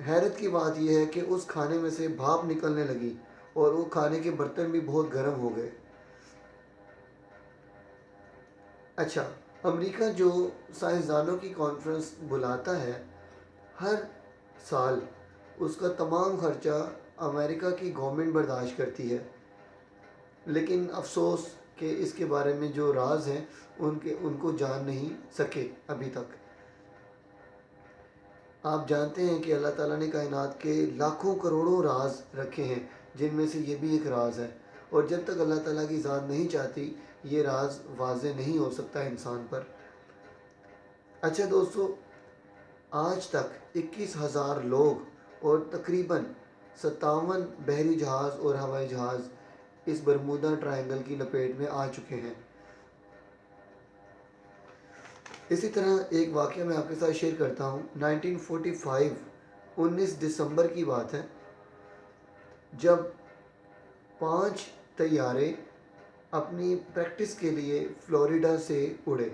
حیرت کی بات یہ ہے کہ اس کھانے میں سے بھاپ نکلنے لگی اور وہ کھانے کے برتن بھی بہت گرم ہو گئے۔ اچھا، امریکہ جو سائنسدانوں کی کانفرنس بلاتا ہے ہر سال، اس کا تمام خرچہ امریکہ کی گورنمنٹ برداشت کرتی ہے، لیکن افسوس کہ اس کے بارے میں جو راز ہیں ان کو جان نہیں سکے ابھی تک۔ آپ جانتے ہیں کہ اللہ تعالیٰ نے کائنات کے لاکھوں کروڑوں راز رکھے ہیں، جن میں سے یہ بھی ایک راز ہے، اور جب تک اللہ تعالیٰ کی ذات نہیں چاہتی یہ راز واضح نہیں ہو سکتا انسان پر۔ اچھا دوستو، آج تک 21,000 لوگ اور تقریباً 57 بحری جہاز اور ہوائی جہاز اس برمودا ٹرائنگل کی لپیٹ میں آ چکے ہیں۔ اسی طرح ایک واقعہ میں آپ کے ساتھ شیئر کرتا ہوں۔ 1945 19 دسمبر کی بات ہے، جب 5 طیارے اپنی پریکٹس کے لیے فلوریڈا سے اڑے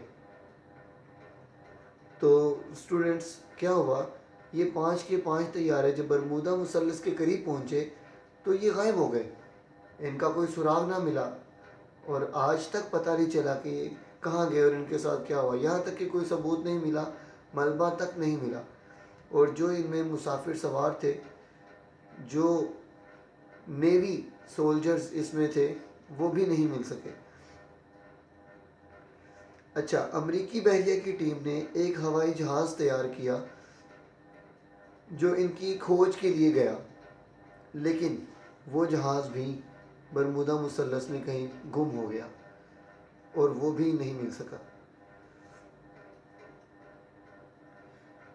تو اسٹوڈنٹس کیا ہوا، یہ 5 کے 5 طیارے جب برمودا مثلث کے قریب پہنچے تو یہ غائب ہو گئے، ان کا کوئی سراغ نہ ملا، اور آج تک پتہ نہیں چلا کہ یہ کہاں گئے اور ان کے ساتھ کیا ہوا، یہاں تک کہ کوئی ثبوت نہیں ملا، ملبہ تک نہیں ملا، اور جو ان میں مسافر سوار تھے، جو نیوی سولجرز اس میں تھے، وہ بھی نہیں مل سکے۔ اچھا، امریکی بحریہ کی ٹیم نے ایک ہوائی جہاز تیار کیا جو ان کی کھوج کے لیے گیا، لیکن وہ جہاز بھی برمودا مثلث میں کہیں گم ہو گیا اور وہ بھی نہیں مل سکا۔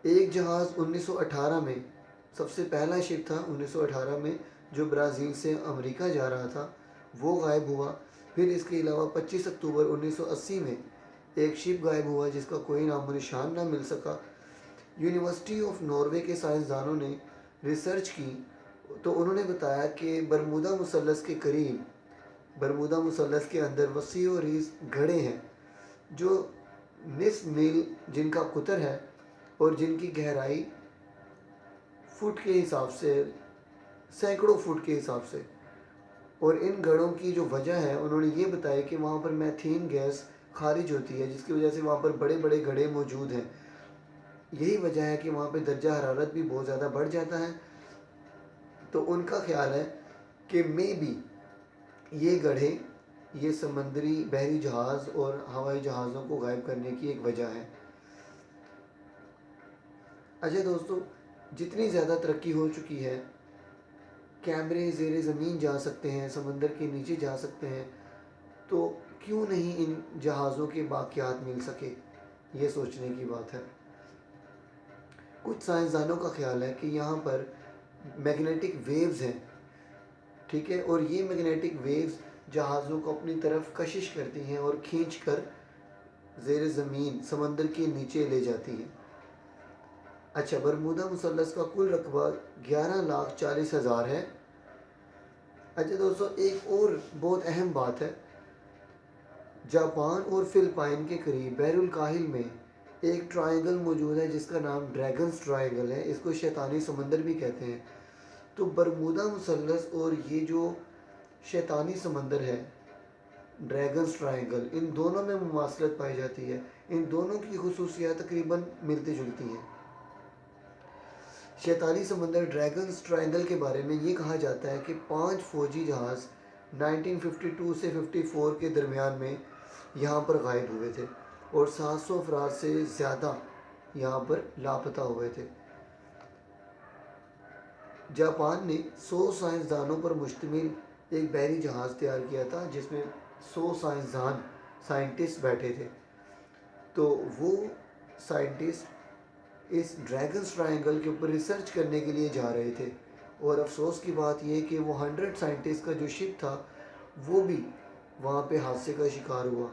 ایک جہاز 1918 میں، سب سے پہلا شپ تھا 1918 میں جو برازیل سے امریکہ جا رہا تھا، وہ غائب ہوا۔ پھر اس کے علاوہ 25 اکتوبر 1980 میں ایک شپ غائب ہوا جس کا کوئی نام و نشان نہ مل سکا۔ یونیورسٹی آف ناروے کے سائنسدانوں نے ریسرچ کی تو انہوں نے بتایا کہ برمودا مثلث کے قریب، برمودا مثلث کے اندر وسیع و عریض گڑھے ہیں جو نصف میل جن کا قطر ہے اور جن کی گہرائی فٹ کے حساب سے، سینکڑوں فٹ کے حساب سے، اور ان گڑھوں کی جو وجہ ہے انہوں نے یہ بتایا کہ وہاں پر میتھین گیس خارج ہوتی ہے، جس کی وجہ سے وہاں پر بڑے بڑے گڑھے موجود ہیں۔ یہی وجہ ہے کہ وہاں پہ درجہ حرارت بھی بہت زیادہ بڑھ جاتا ہے، تو ان کا خیال ہے کہ مے بی یہ گڑھے، یہ سمندری بحری جہاز اور ہوائی جہازوں کو غائب کرنے کی ایک وجہ ہے۔ اچھا دوستو، جتنی زیادہ ترقی ہو چکی ہے، کیمرے زیر زمین جا سکتے ہیں، سمندر کے نیچے جا سکتے ہیں، تو کیوں نہیں ان جہازوں کے باقیات مل سکے؟ یہ سوچنے کی بات ہے۔ کچھ سائنسدانوں کا خیال ہے کہ یہاں پر میگنیٹک ویوز ہیں، ٹھیک ہے، اور یہ میگنیٹک ویوز جہازوں کو اپنی طرف کشش کرتی ہیں اور کھینچ کر زیر زمین سمندر کے نیچے لے جاتی ہیں۔ اچھا، برمودا مثلث کا کل رقبہ 11,40,000 ہے۔ اچھا دوستو، ایک اور بہت اہم بات ہے، جاپان اور فلپائن کے قریب بحر الکاہل میں ایک ٹرائنگل موجود ہے جس کا نام ڈریگنز ٹرائنگل ہے، اس کو شیطانی سمندر بھی کہتے ہیں۔ تو برمودا مثلث اور یہ جو شیطانی سمندر ہے، ڈریگنز ٹرائنگل، ان دونوں میں مماثلت پائی جاتی ہے، ان دونوں کی خصوصیات تقریباً ملتی جلتی ہیں۔ شیطانی سمندر ڈریگنز ٹرائنگل کے بارے میں یہ کہا جاتا ہے کہ 5 فوجی جہاز 1952 سے 54 کے درمیان میں یہاں پر غائب ہوئے تھے اور 700 افراد سے زیادہ یہاں پر لاپتہ ہوئے تھے۔ جاپان نے 100 سائنسدانوں پر مشتمل ایک بحری جہاز تیار کیا تھا جس میں 100 سائنٹسٹ بیٹھے تھے، تو وہ سائنٹسٹ اس ڈریگنز ٹرائنگل کے اوپر ریسرچ کرنے کے لیے جا رہے تھے، اور افسوس کی بات یہ کہ وہ 100 سائنٹسٹ کا جو شپ تھا وہ بھی وہاں پہ حادثے کا شکار ہوا،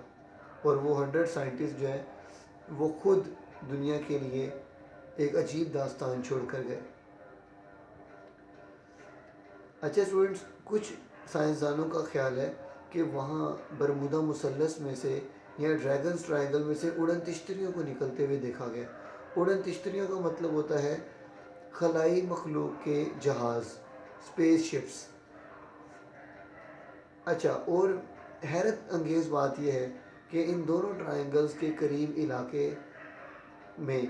اور وہ 100 سائنٹسٹ جو ہے وہ خود دنیا کے لیے ایک عجیب داستان چھوڑ کر گئے۔ اچھا اسٹوڈنٹس، کچھ سائنسدانوں کا خیال ہے کہ وہاں برمودا مثلث میں سے یا ڈریگنز ٹرائنگل میں سے اڑن تشتریوں کو نکلتے ہوئے دیکھا گیا۔ اڑن تشتریوں کا مطلب ہوتا ہے خلائی مخلوق کے جہاز، اسپیس شپس. اچھا، اور حیرت انگیز بات یہ ہے کہ ان دونوں ٹرائنگلز کے قریب علاقے میں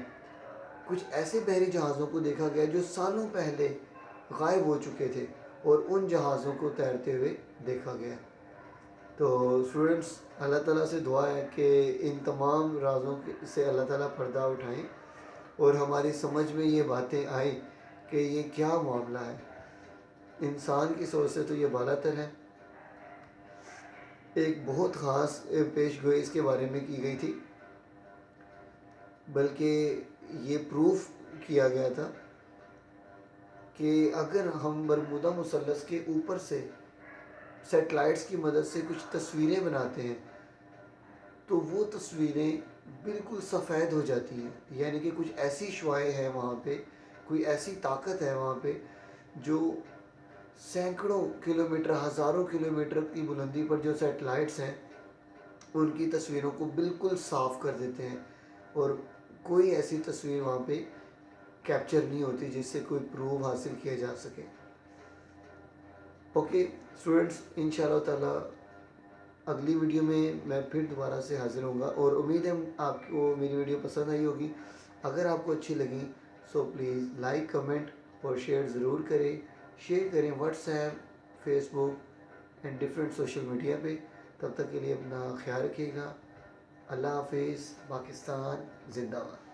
کچھ ایسے بحری جہازوں کو دیکھا گیا جو سالوں پہلے غائب ہو چکے تھے، اور ان جہازوں کو تیرتے ہوئے دیکھا گیا. تو اسٹوڈنٹس، اللہ تعالیٰ سے دعا ہے کہ ان تمام رازوں سے اللہ تعالیٰ پردہ اٹھائیں اور ہماری سمجھ میں یہ باتیں آئیں کہ یہ کیا معاملہ ہے. انسان کی سوچ سے تو یہ بالا تر ہے. ایک بہت خاص پیش گوئی اس کے بارے میں کی گئی تھی، بلکہ یہ پروف کیا گیا تھا کہ اگر ہم برمودا مثلث کے اوپر سے سیٹلائٹس کی مدد سے کچھ تصویریں بناتے ہیں تو وہ تصویریں بالکل سفید ہو جاتی ہیں. یعنی کہ کچھ ایسی شعاعیں ہیں وہاں پہ، کوئی ایسی طاقت ہے وہاں پہ جو سینکڑوں کلومیٹر، ہزاروں کلومیٹر کی بلندی پر جو سیٹلائٹس ہیں ان کی تصویروں کو بالکل صاف کر دیتے ہیں، اور کوئی ایسی تصویر وہاں پہ کیپچر نہیں ہوتی جس سے کوئی پروف حاصل کیا جا سکے. اوکے اسٹوڈنٹس، انشاءاللہ تعالیٰ اگلی ویڈیو میں پھر دوبارہ سے حاضر ہوں گا، اور امید ہے آپ کو میری ویڈیو پسند آئی ہوگی. اگر آپ کو اچھی لگی سو پلیز لائک، کمنٹ اور شیئر ضرور کریں. شیئر کریں WhatsApp, Facebook and different social media پہ. تب تک کے لیے اپنا خیال رکھیے گا. اللہ حافظ. پاکستان زندہ باد.